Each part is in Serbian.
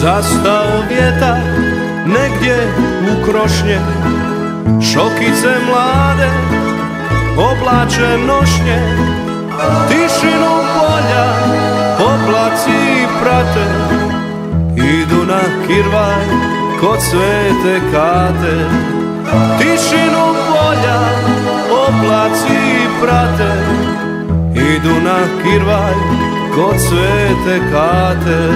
Zastao vjetar negdje u krošnje, šokice mlade oblače nošnje. Tišinu polja oblaci prate, idu na kirvaj kod Svete Kate. Tišinu polja oblaci prate, idu na kirvaj kod Svete Kate.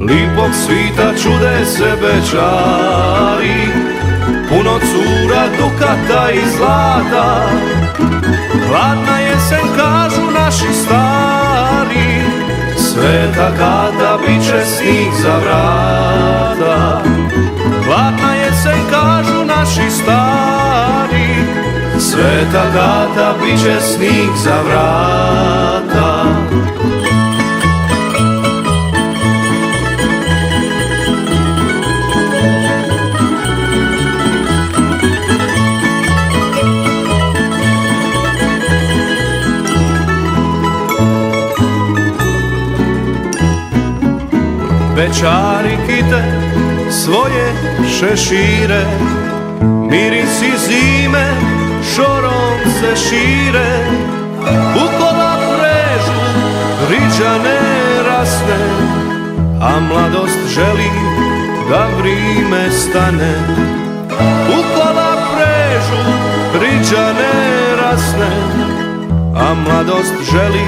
Lipog svita čude se bećari, puno cura, dukata i zlata. Hladna jesen kažu naši stari, Sveta Kata biće snijeg za vrata. Hladna jesen kažu naši stari, Sveta Kata biće snijeg za vrata. Bećari kite svoje šešire, mirisi zime šorom se šire. Ukola prežu riđane rasne, a mladost želi da vrime stane. Ukola prežu riđane rasne, a mladost želi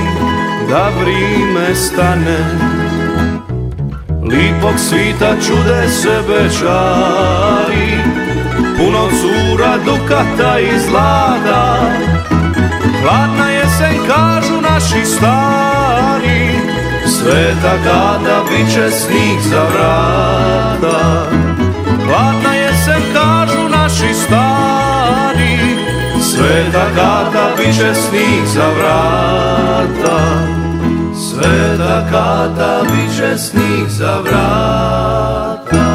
da vrime stane. Lipog svita čude se bećari, puno cura, dukata i zlata. Hladna jesen kažu naši stari, Sveta Kata biće snijeg za vrata. Hladna jesen kažu naši stari, Sveta Kata biće snijeg za vrata. Sveta Kata biće snijeg za vrata.